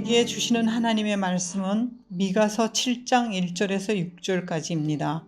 우리에게 주시는 하나님의 말씀은 미가서 7장 1절에서 6절까지입니다.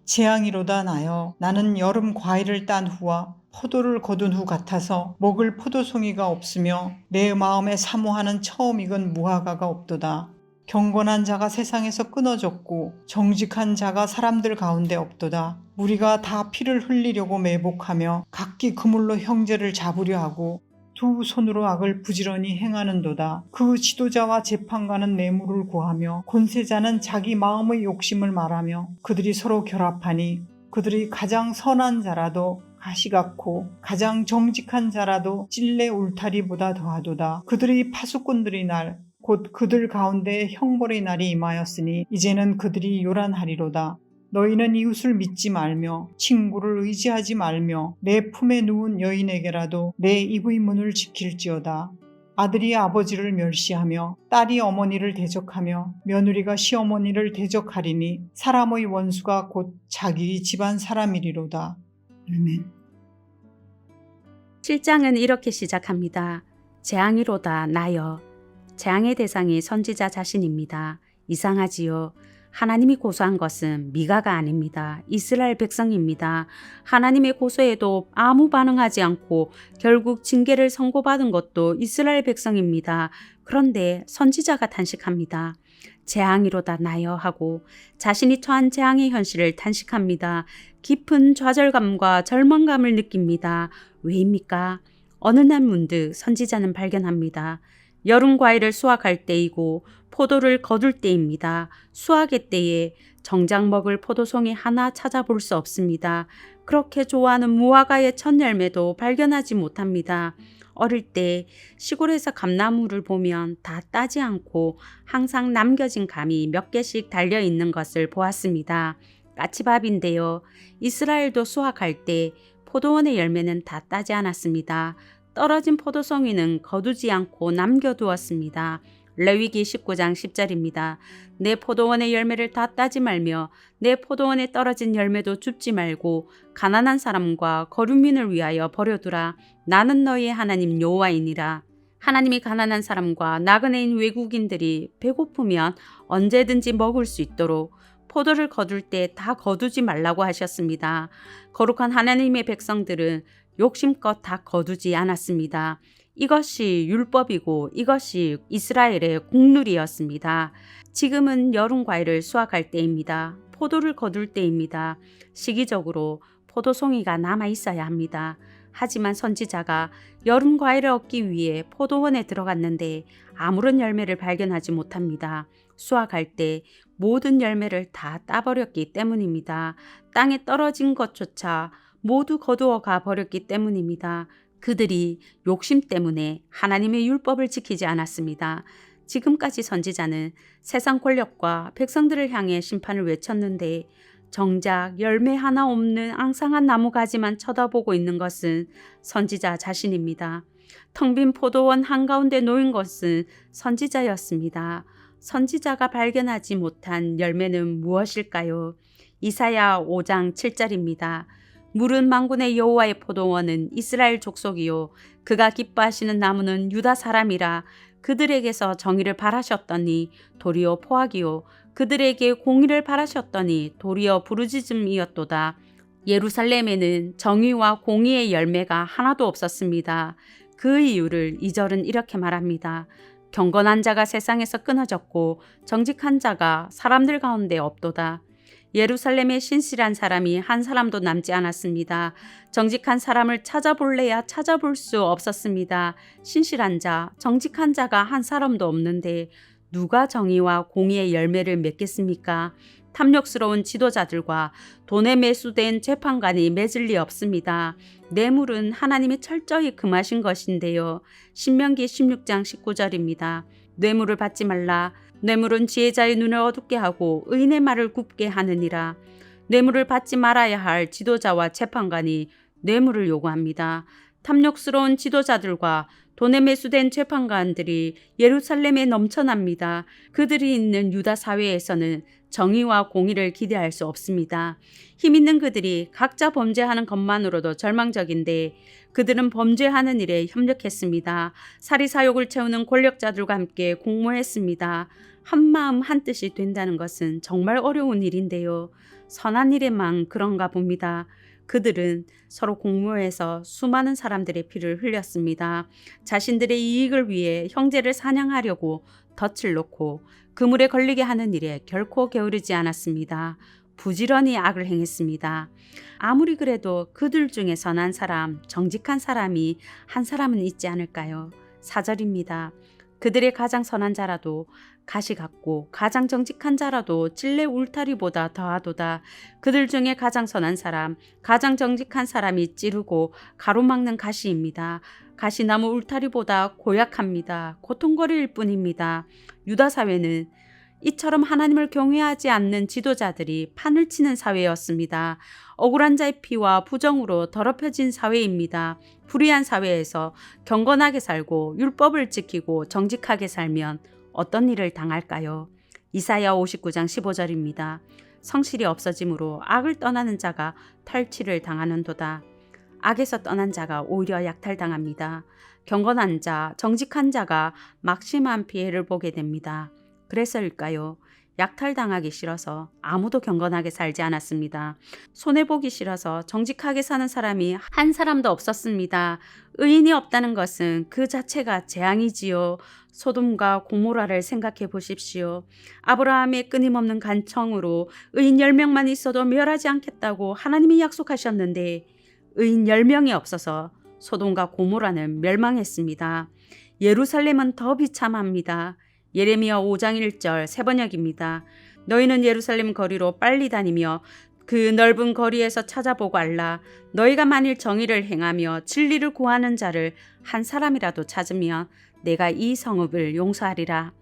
재앙이로다 나여 나는 여름 과일을 딴 후와 포도를 거둔 후 같아서 먹을 포도송이가 없으며 내 마음에 사모하는 처음 익은 무화과가 없도다. 경건한 자가 세상에서 끊어졌고 정직한 자가 사람들 가운데 없도다. 우리가 다 피를 흘리려고 매복하며 각기 그물로 형제를 잡으려 하고 두 손으로 악을 부지런히 행하는도다. 그 지도자와 재판관은 뇌물을 구하며 권세자는 자기 마음의 욕심을 말하며 그들이 서로 결합하니 그들이 가장 선한 자라도 가시 같고 가장 정직한 자라도 찔레 울타리보다 더하도다. 그들의 파수꾼들의 날 곧 그들 가운데 형벌의 날이 임하였으니 이제는 그들이 요란하리로다. 너희는 이웃을 믿지 말며 친구를 의지하지 말며 내 품에 누운 여인에게라도 내 입의 문을 지킬지어다. 아들이 아버지를 멸시하며 딸이 어머니를 대적하며 며느리가 시어머니를 대적하리니 사람의 원수가 곧 자기 집안 사람이리로다. 아멘. 7장은 이렇게 시작합니다. 재앙이로다 나여. 재앙의 대상이 선지자 자신입니다. 이상하지요. 하나님이 고소한 것은 미가가 아닙니다. 이스라엘 백성입니다. 하나님의 고소에도 아무 반응하지 않고 결국 징계를 선고받은 것도 이스라엘 백성입니다. 그런데 선지자가 탄식합니다. 재앙이로다 나여 하고 자신이 처한 재앙의 현실을 탄식합니다. 깊은 좌절감과 절망감을 느낍니다. 왜입니까? 어느 날 문득 선지자는 발견합니다. 여름 과일을 수확할 때이고 포도를 거둘 때입니다. 수확의 때에 정작 먹을 포도송이 하나 찾아볼 수 없습니다. 그렇게 좋아하는 무화과의 첫 열매도 발견하지 못합니다. 어릴 때 시골에서 감나무를 보면 다 따지 않고 항상 남겨진 감이 몇 개씩 달려있는 것을 보았습니다. 까치밥인데요. 이스라엘도 수확할 때 포도원의 열매는 다 따지 않았습니다. 떨어진 포도송이는 거두지 않고 남겨두었습니다. 레위기 19장 10절입니다. 내 포도원의 열매를 다 따지 말며 내 포도원에 떨어진 열매도 줍지 말고 가난한 사람과 거류민을 위하여 버려두라. 나는 너희의 하나님 여호와이니라. 하나님이 가난한 사람과 나그네인 외국인들이 배고프면 언제든지 먹을 수 있도록 포도를 거둘 때 다 거두지 말라고 하셨습니다. 거룩한 하나님의 백성들은 욕심껏 다 거두지 않았습니다. 이것이 율법이고 이것이 이스라엘의 국룰이었습니다. 지금은 여름 과일을 수확할 때입니다. 포도를 거둘 때입니다. 시기적으로 포도송이가 남아 있어야 합니다. 하지만 선지자가 여름 과일을 얻기 위해 포도원에 들어갔는데 아무런 열매를 발견하지 못합니다. 수확할 때 모든 열매를 다 따버렸기 때문입니다. 땅에 떨어진 것조차 모두 거두어 가 버렸기 때문입니다. 그들이 욕심 때문에 하나님의 율법을 지키지 않았습니다. 지금까지 선지자는 세상 권력과 백성들을 향해 심판을 외쳤는데 정작 열매 하나 없는 앙상한 나무가지만 쳐다보고 있는 것은 선지자 자신입니다. 텅 빈 포도원 한가운데 놓인 것은 선지자였습니다. 선지자가 발견하지 못한 열매는 무엇일까요? 이사야 5장 7절입니다. 물은 만군의 여호와의 포도원은 이스라엘 족속이요 그가 기뻐하시는 나무는 유다 사람이라. 그들에게서 정의를 바라셨더니 도리어 포악이요 그들에게 공의를 바라셨더니 도리어 부르짖음이었도다. 예루살렘에는 정의와 공의의 열매가 하나도 없었습니다. 그 이유를 2절은 이렇게 말합니다. 경건한 자가 세상에서 끊어졌고 정직한 자가 사람들 가운데 없도다. 예루살렘에 신실한 사람이 한 사람도 남지 않았습니다. 정직한 사람을 찾아볼래야 찾아볼 수 없었습니다. 신실한 자, 정직한 자가 한 사람도 없는데 누가 정의와 공의의 열매를 맺겠습니까? 탐욕스러운 지도자들과 돈에 매수된 재판관이 맺을 리 없습니다. 뇌물은 하나님이 철저히 금하신 것인데요. 신명기 16장 19절입니다. 뇌물을 받지 말라. 뇌물은 지혜자의 눈을 어둡게 하고 의인의 말을 굽게 하느니라. 뇌물을 받지 말아야 할 지도자와 재판관이 뇌물을 요구합니다. 탐욕스러운 지도자들과 돈에 매수된 재판관들이 예루살렘에 넘쳐납니다. 그들이 있는 유다 사회에서는 정의와 공의를 기대할 수 없습니다. 힘 있는 그들이 각자 범죄하는 것만으로도 절망적인데 그들은 범죄하는 일에 협력했습니다. 사리사욕을 채우는 권력자들과 함께 공모했습니다. 한마음 한뜻이 된다는 것은 정말 어려운 일인데요. 선한 일에만 그런가 봅니다. 그들은 서로 공모해서 수많은 사람들의 피를 흘렸습니다. 자신들의 이익을 위해 형제를 사냥하려고 덫을 놓고 그물에 걸리게 하는 일에 결코 게으르지 않았습니다. 부지런히 악을 행했습니다. 아무리 그래도 그들 중에 선한 사람, 정직한 사람이 한 사람은 있지 않을까요? 4절입니다. 그들의 가장 선한 자라도 가시 같고 가장 정직한 자라도 찔레 울타리보다 더하도다. 그들 중에 가장 선한 사람, 가장 정직한 사람이 찌르고 가로막는 가시입니다. 가시나무 울타리보다 고약합니다. 고통거릴 뿐입니다. 유다 사회는 이처럼 하나님을 경외하지 않는 지도자들이 판을 치는 사회였습니다. 억울한 자의 피와 부정으로 더럽혀진 사회입니다. 불의한 사회에서 경건하게 살고 율법을 지키고 정직하게 살면 어떤 일을 당할까요? 이사야 59장 15절입니다. 성실이 없어짐으로 악을 떠나는 자가 탈취를 당하는도다. 악에서 떠난 자가 오히려 약탈당합니다. 경건한 자, 정직한 자가 막심한 피해를 보게 됩니다. 그래서일까요? 약탈당하기 싫어서 아무도 경건하게 살지 않았습니다. 손해보기 싫어서 정직하게 사는 사람이 한 사람도 없었습니다. 의인이 없다는 것은 그 자체가 재앙이지요. 소돔과 고모라를 생각해 보십시오. 아브라함의 끊임없는 간청으로 의인 10명만 있어도 멸하지 않겠다고 하나님이 약속하셨는데 의인 10명이 없어서 소돔과 고모라는 멸망했습니다. 예루살렘은 더 비참합니다. 예레미야 5장 1절 세번역입니다. 너희는 예루살렘 거리로 빨리 다니며 그 넓은 거리에서 찾아보고 알라. 너희가 만일 정의를 행하며 진리를 구하는 자를 한 사람이라도 찾으면 내가 이 성읍을 용서하리라.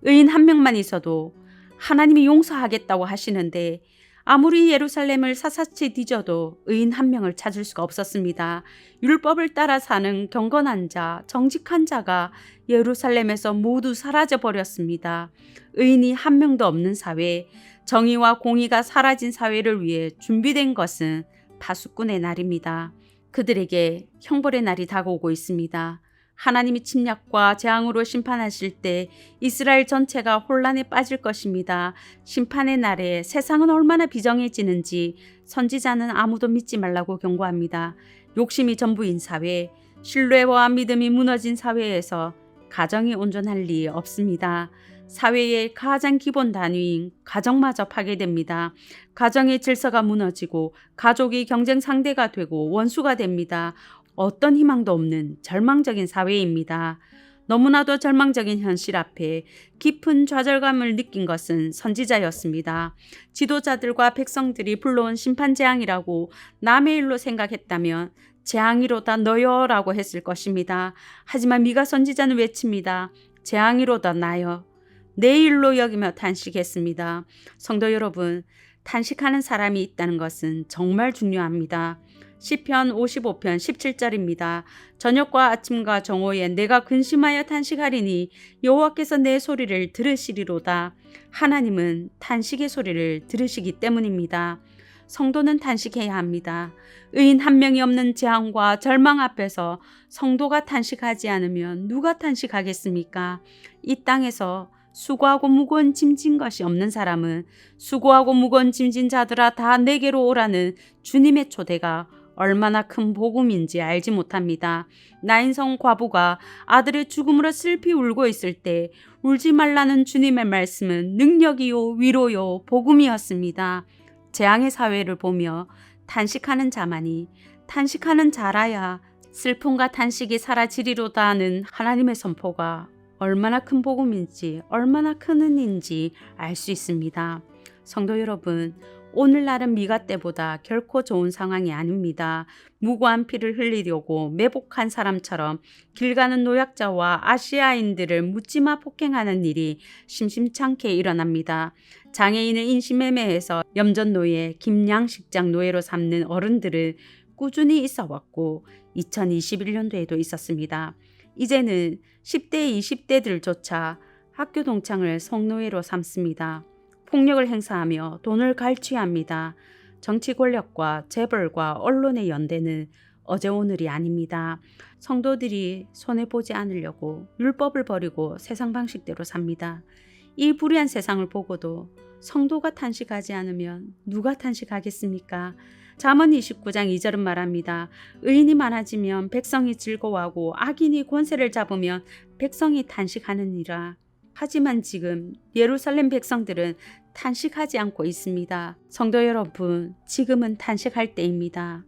의인 한 명만 있어도 하나님이 용서하겠다고 하시는데 아무리 예루살렘을 샅샅이 뒤져도 의인 한 명을 찾을 수가 없었습니다. 율법을 따라 사는 경건한 자, 정직한 자가 예루살렘에서 모두 사라져 버렸습니다. 의인이 한 명도 없는 사회, 정의와 공의가 사라진 사회를 위해 준비된 것은 파수꾼의 날입니다. 그들에게 형벌의 날이 다가오고 있습니다. 하나님이 침략과 재앙으로 심판하실 때 이스라엘 전체가 혼란에 빠질 것입니다. 심판의 날에 세상은 얼마나 비정해지는지 선지자는 아무도 믿지 말라고 경고합니다. 욕심이 전부인 사회, 신뢰와 믿음이 무너진 사회에서 가정이 온전할 리 없습니다. 사회의 가장 기본 단위인 가정마저 파괴됩니다. 가정의 질서가 무너지고 가족이 경쟁 상대가 되고 원수가 됩니다. 어떤 희망도 없는 절망적인 사회입니다. 너무나도 절망적인 현실 앞에 깊은 좌절감을 느낀 것은 선지자였습니다. 지도자들과 백성들이 불러온 심판재앙이라고 남의 일로 생각했다면 재앙이로다 너여라고 했을 것입니다. 하지만 미가 선지자는 외칩니다. 재앙이로다 나여. 내 일로 여기며 탄식했습니다. 성도 여러분, 탄식하는 사람이 있다는 것은 정말 중요합니다. 시편 55편 17절입니다. 저녁과 아침과 정오에 내가 근심하여 탄식하리니 여호와께서 내 소리를 들으시리로다. 하나님은 탄식의 소리를 들으시기 때문입니다. 성도는 탄식해야 합니다. 의인 한 명이 없는 재앙과 절망 앞에서 성도가 탄식하지 않으면 누가 탄식하겠습니까? 이 땅에서 수고하고 무거운 짐진 것이 없는 사람은 수고하고 무거운 짐진 자들아 다 내게로 오라는 주님의 초대가 얼마나 큰 복음인지 알지 못합니다. 나인성 과부가 아들의 죽음으로 슬피 울고 있을 때 울지 말라는 주님의 말씀은 능력이요 위로요 복음이었습니다. 재앙의 사회를 보며 탄식하는 자만이 탄식하는 자라야 슬픔과 탄식이 사라지리로다 하는 하나님의 선포가 얼마나 큰 복음인지 얼마나 큰 은인지 알 수 있습니다. 성도 여러분, 오늘날은 미가 때보다 결코 좋은 상황이 아닙니다. 무고한 피를 흘리려고 매복한 사람처럼 길 가는 노약자와 아시아인들을 묻지마 폭행하는 일이 심심찮게 일어납니다. 장애인을 인신매매해서 염전노예, 김양식장 노예로 삼는 어른들을 꾸준히 있어 왔고 2021년도에도 있었습니다. 이제는 10대, 20대들조차 학교 동창을 성노예로 삼습니다. 폭력을 행사하며 돈을 갈취합니다. 정치 권력과 재벌과 언론의 연대는 어제 오늘이 아닙니다. 성도들이 손해보지 않으려고 율법을 버리고 세상 방식대로 삽니다. 이 불의한 세상을 보고도 성도가 탄식하지 않으면 누가 탄식하겠습니까? 잠언 29장 2절은 말합니다. 의인이 많아지면 백성이 즐거워하고 악인이 권세를 잡으면 백성이 탄식하느니라. 하지만 지금 예루살렘 백성들은 탄식하지 않고 있습니다. 성도 여러분, 지금은 탄식할 때입니다.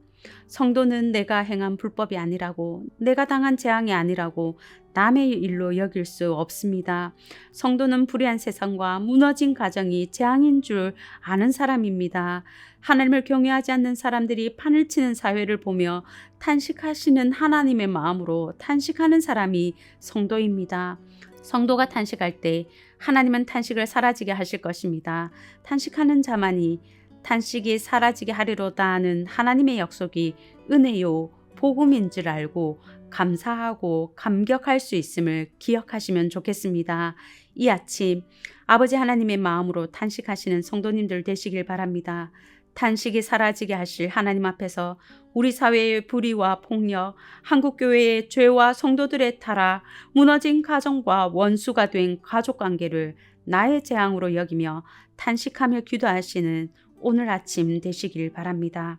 성도는 내가 행한 불법이 아니라고, 내가 당한 재앙이 아니라고 남의 일로 여길 수 없습니다. 성도는 불의한 세상과 무너진 가정이 재앙인 줄 아는 사람입니다. 하나님을 경외하지 않는 사람들이 판을 치는 사회를 보며 탄식하시는 하나님의 마음으로 탄식하는 사람이 성도입니다. 성도가 탄식할 때 하나님은 탄식을 사라지게 하실 것입니다. 탄식하는 자만이 탄식이 사라지게 하리로다 하는 하나님의 약속이 은혜요 복음인 줄 알고 감사하고 감격할 수 있음을 기억하시면 좋겠습니다. 이 아침 아버지 하나님의 마음으로 탄식하시는 성도님들 되시길 바랍니다. 탄식이 사라지게 하실 하나님 앞에서 우리 사회의 불의와 폭력, 한국교회의 죄와 성도들의 타락, 무너진 가정과 원수가 된 가족관계를 나의 재앙으로 여기며 탄식하며 기도하시는 오늘 아침 되시길 바랍니다.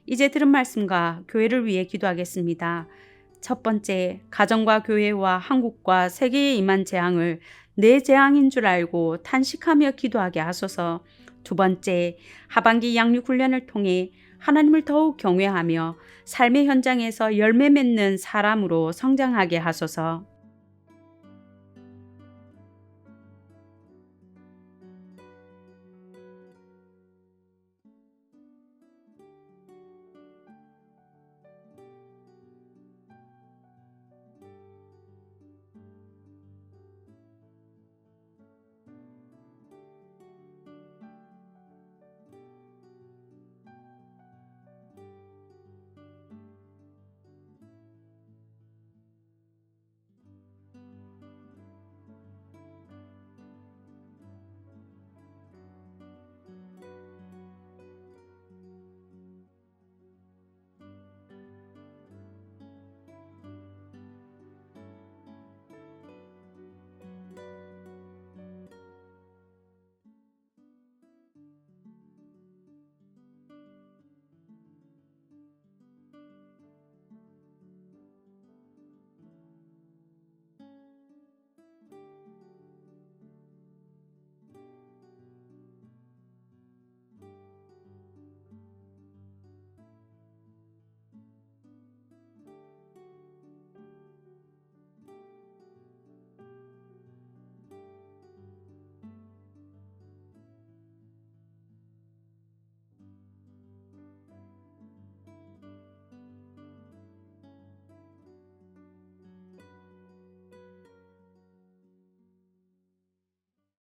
이제 들은 말씀과 교회를 위해 기도하겠습니다. 첫 번째, 가정과 교회와 한국과 세계에 임한 재앙을 내 재앙인 줄 알고 탄식하며 기도하게 하소서. 두 번째, 하반기 양육 훈련을 통해 하나님을 더욱 경외하며 삶의 현장에서 열매 맺는 사람으로 성장하게 하소서.